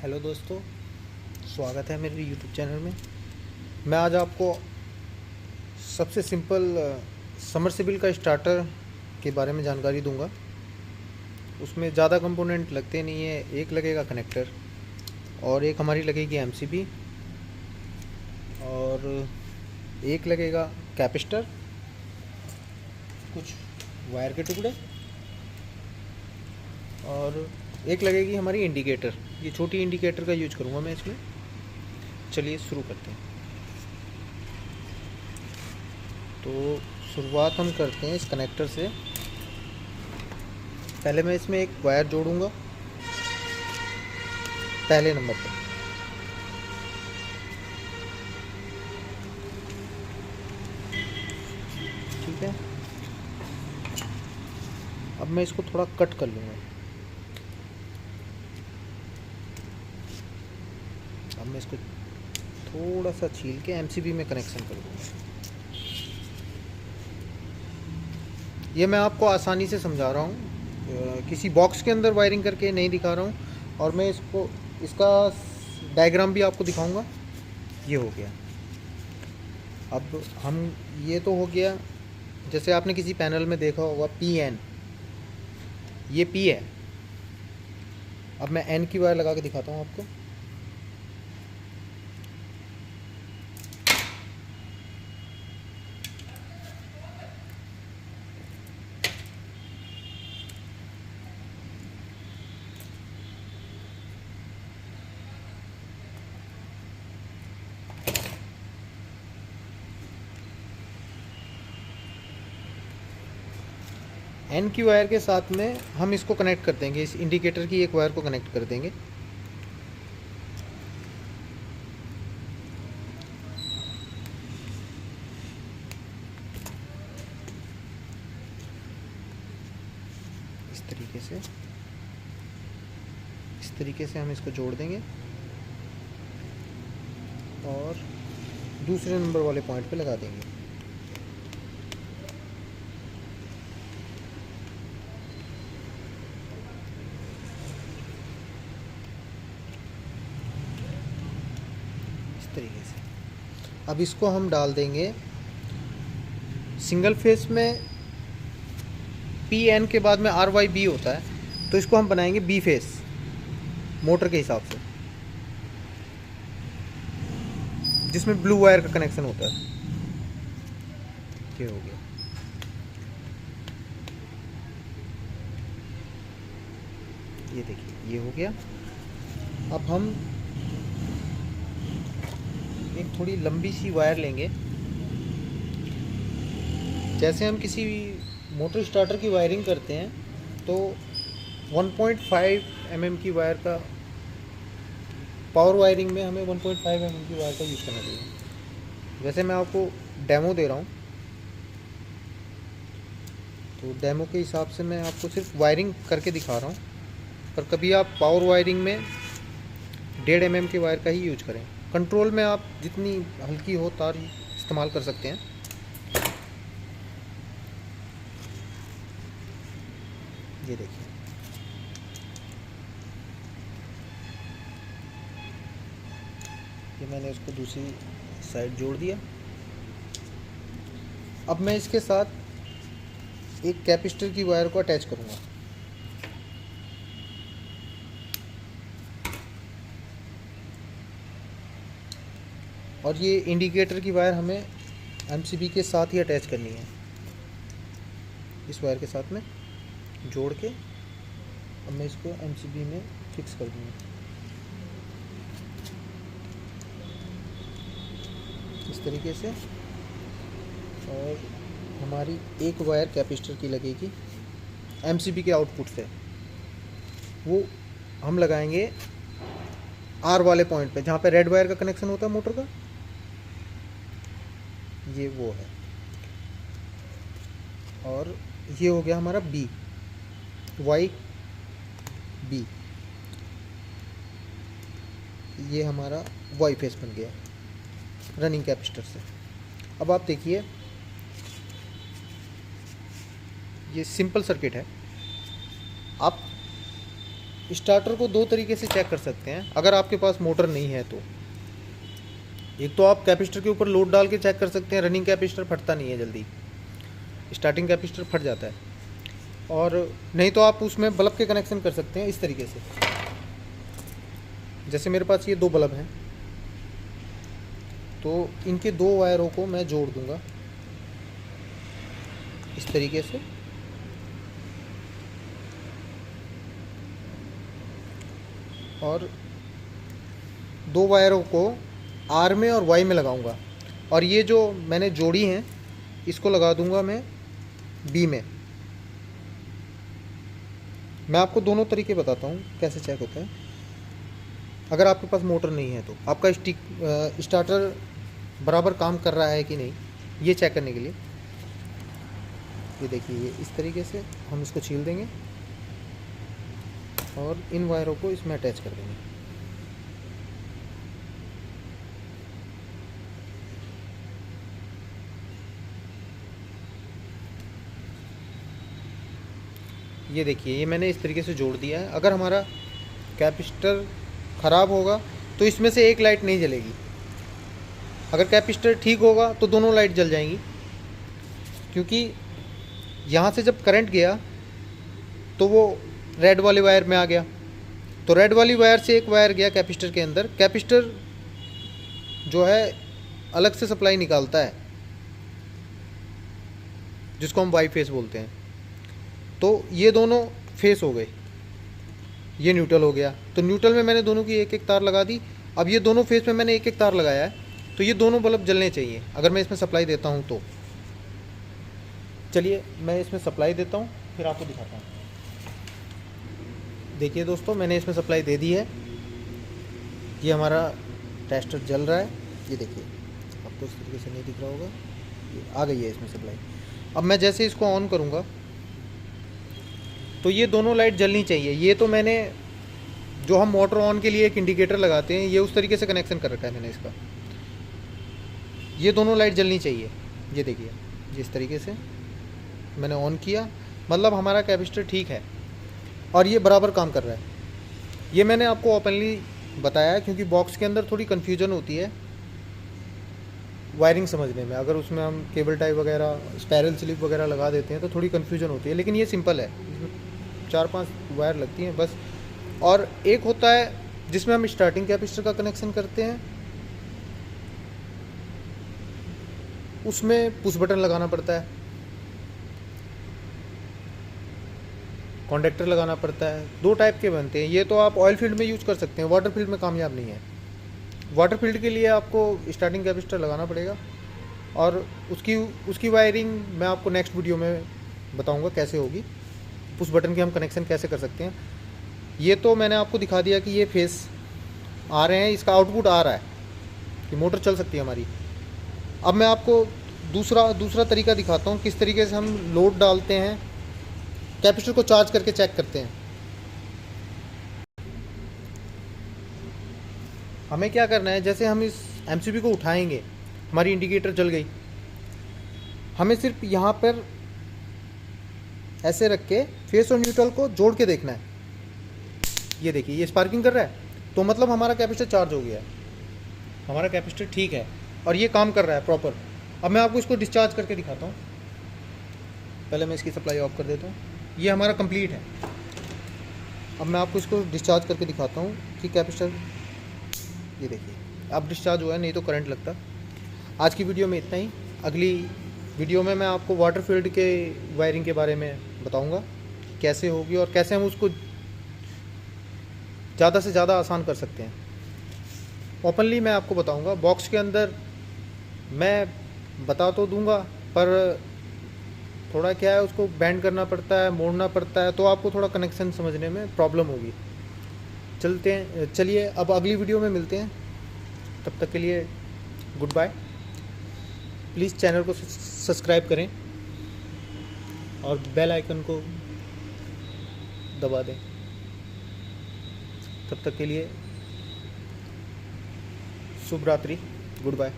Hello दोस्तों, स्वागत है मेरे यूट्यूब चैनल में। मैं आज आपको सबसे सिंपल समरसेबिल का स्टार्टर के बारे में जानकारी दूंगा। उसमें ज़्यादा कंपोनेंट लगते नहीं है। एक लगेगा कनेक्टर और एक हमारी लगेगी एमसीबी और एक लगेगा कैपेसिटर, कुछ वायर के टुकड़े और एक लगेगी हमारी इंडिकेटर। ये छोटी इंडिकेटर का यूज करूँगा मैं इसमें। चलिए शुरू करते हैं। तो शुरुआत हम करते हैं इस कनेक्टर से। पहले मैं इसमें एक वायर जोड़ूंगा पहले नंबर पर। ठीक है, अब मैं इसको थोड़ा कट कर लूँगा। अब मैं इसको थोड़ा सा छील के एमसीबी में कनेक्शन कर दूँगा। ये मैं आपको आसानी से समझा रहा हूँ, किसी बॉक्स के अंदर वायरिंग करके नहीं दिखा रहा हूँ। और मैं इसका डायग्राम भी आपको दिखाऊंगा। ये हो गया। अब हम ये तो हो गया, जैसे आपने किसी पैनल में देखा होगा PN, ये P है। अब मैं N की वायर लगा के दिखाता हूँ आपको। N की वायर के साथ में हम इसको कनेक्ट कर देंगे, इस इंडिकेटर की एक वायर को कनेक्ट कर देंगे। इस तरीके से हम इसको जोड़ देंगे और दूसरे नंबर वाले पॉइंट पे लगा देंगे। इस तरीके से अब इसको हम डाल देंगे सिंगल फेस में। PN के बाद में RYB होता है, तो इसको हम बनाएंगे B फेस मोटर के हिसाब से, जिसमें ब्लू वायर का कनेक्शन होता है। ये हो गया। ये देखिए, ये हो गया। अब हम एक थोड़ी लंबी सी वायर लेंगे। जैसे हम किसी मोटर स्टार्टर की वायरिंग करते हैं तो 1.5 mm की वायर का, पावर वायरिंग में हमें 1.5 mm की वायर का यूज़ करना चाहिए। वैसे मैं आपको डेमो दे रहा हूँ, तो डेमो के हिसाब से मैं आपको सिर्फ वायरिंग करके दिखा रहा हूँ। पर कभी आप पावर वायरिंग में 1.5 mm की वायर का ही यूज करें। कंट्रोल में आप जितनी हल्की हो तार इस्तेमाल कर सकते हैं। ये देखिए, ये मैंने उसको दूसरी साइड जोड़ दिया। अब मैं इसके साथ एक कैपेसिटर की वायर को अटैच करूँगा। और ये इंडिकेटर की वायर हमें एमसीबी के साथ ही अटैच करनी है। इस वायर के साथ में जोड़ के अब मैं इसको एमसीबी में फिक्स कर दूँगा इस तरीके से। और हमारी एक वायर कैपेसिटर की लगेगी एमसीबी के आउटपुट से, वो हम लगाएंगे आर वाले पॉइंट पे, जहाँ पे रेड वायर का कनेक्शन होता है मोटर का। ये वो है। और ये हो गया हमारा YB, ये हमारा वाई फेस बन गया रनिंग कैपेसिटर से। अब आप देखिए, ये सिंपल सर्किट है। आप स्टार्टर को दो तरीके से चेक कर सकते हैं अगर आपके पास मोटर नहीं है तो। एक तो आप कैपेसिटर के ऊपर लोड डाल के चेक कर सकते हैं, रनिंग कैपेसिटर फटता नहीं है जल्दी, स्टार्टिंग कैपेसिटर फट जाता है। और नहीं तो आप उसमें बल्ब के कनेक्शन कर सकते हैं इस तरीके से। जैसे मेरे पास ये दो बल्ब हैं, तो इनके दो वायरों को मैं जोड़ दूंगा इस तरीके से, और दो वायरों को आर में और वाई में लगाऊंगा, और ये जो मैंने जोड़ी हैं इसको लगा दूंगा मैं बी में। मैं आपको दोनों तरीके बताता हूँ कैसे चेक होता है अगर आपके पास मोटर नहीं है तो। आपका स्टार्टर बराबर काम कर रहा है कि नहीं, ये चेक करने के लिए ये देखिए, ये इस तरीके से हम इसको छील देंगे और इन वायरों को इसमें अटैच कर देंगे। ये देखिए, ये मैंने इस तरीके से जोड़ दिया है। अगर हमारा कैपेसिटर ख़राब होगा तो इसमें से एक लाइट नहीं जलेगी, अगर कैपेसिटर ठीक होगा तो दोनों लाइट जल जाएंगी, क्योंकि यहाँ से जब करंट गया तो वो रेड वाले वायर में आ गया, तो रेड वाली वायर से एक वायर गया कैपेसिटर के अंदर। कैपेसिटर जो है अलग से सप्लाई निकालता है जिसको हम वाई फेस बोलते हैं। तो ये दोनों फेस हो गए, ये न्यूट्रल हो गया, तो न्यूट्रल में मैंने दोनों की एक एक तार लगा दी। अब ये दोनों फेस में मैंने एक एक तार लगाया है, तो ये दोनों बल्ब जलने चाहिए अगर मैं इसमें सप्लाई देता हूँ तो। चलिए मैं इसमें सप्लाई देता हूँ फिर आपको दिखाता हूँ। देखिए दोस्तों, मैंने इसमें सप्लाई दे दी है, ये हमारा टेस्टर जल रहा है। ये देखिए, आपको इस तरीके से नहीं दिख रहा होगा, ये आ गई है इसमें सप्लाई। अब मैं जैसे इसको ऑन करूँगा तो ये दोनों लाइट जलनी चाहिए। ये तो मैंने जो हम मोटर ऑन के लिए एक इंडिकेटर लगाते हैं, ये उस तरीके से कनेक्शन कर रखा है मैंने इसका। ये दोनों लाइट जलनी चाहिए। ये देखिए, जिस तरीके से मैंने ऑन किया, मतलब हमारा कैपेसिटर ठीक है और ये बराबर काम कर रहा है। ये मैंने आपको ओपनली बताया क्योंकि बॉक्स के अंदर थोड़ी कन्फ्यूजन होती है वायरिंग समझने में। अगर उसमें हम केबल टाई वगैरह, स्पायरल स्लिप वगैरह लगा देते हैं तो थोड़ी कन्फ्यूजन होती है, लेकिन ये सिंपल है। इसमें 4-5 वायर लगती हैं बस। और एक होता है जिसमें हम स्टार्टिंग कैपेसिटर का कनेक्शन करते हैं, उसमें पुश बटन लगाना पड़ता है, कॉन्डक्टर लगाना पड़ता है। दो टाइप के बनते हैं। ये तो आप ऑयल फील्ड में यूज कर सकते हैं, वाटर फील्ड में कामयाब नहीं है। वाटर फील्ड के लिए आपको स्टार्टिंग कैपेसिटर लगाना पड़ेगा, और उसकी वायरिंग मैं आपको नेक्स्ट वीडियो में बताऊंगा कैसे होगी। पुश बटन के हम कनेक्शन कैसे कर सकते हैं। ये तो मैंने आपको दिखा दिया कि ये फेस आ रहे हैं, इसका आउटपुट आ रहा है कि मोटर चल सकती है हमारी। अब मैं आपको दूसरा तरीका दिखाता हूँ किस तरीके से हम लोड डालते हैं, कैपेसिटर को चार्ज करके चेक करते हैं। हमें क्या करना है, जैसे हम इस एमसीबी को उठाएंगे, हमारी इंडिकेटर जल गई, हमें सिर्फ यहाँ पर ऐसे रख के फेस और न्यूट्रल को जोड़ के देखना है। ये देखिए, ये स्पार्किंग कर रहा है, तो मतलब हमारा कैपेसिटर चार्ज हो गया है, हमारा कैपेसिटर ठीक है और ये काम कर रहा है प्रॉपर। अब मैं आपको इसको डिस्चार्ज करके दिखाता हूँ। पहले मैं इसकी सप्लाई ऑफ कर देता हूँ। ये हमारा कंप्लीट है। अब मैं आपको इसको डिस्चार्ज करके दिखाता हूँ कि कैपेसिटर, ये देखिए अब डिस्चार्ज हुआ है, नहीं तो करंट लगता। आज की वीडियो में इतना ही। अगली वीडियो में मैं आपको वाटर फील्ड के वायरिंग के बारे में बताऊंगा कैसे होगी और कैसे हम उसको ज़्यादा से ज़्यादा आसान कर सकते हैं। ओपनली मैं आपको बताऊंगा। बॉक्स के अंदर मैं बता तो दूंगा, पर थोड़ा क्या है, उसको बैंड करना पड़ता है, मोड़ना पड़ता है, तो आपको थोड़ा कनेक्शन समझने में प्रॉब्लम होगी। चलिए अब अगली वीडियो में मिलते हैं। तब तक के लिए गुड बाय। प्लीज़ चैनल को सब्सक्राइब करें और बेल आइकन को दबा दें। तब तक के लिए शुभ रात्रि, गुड बाय।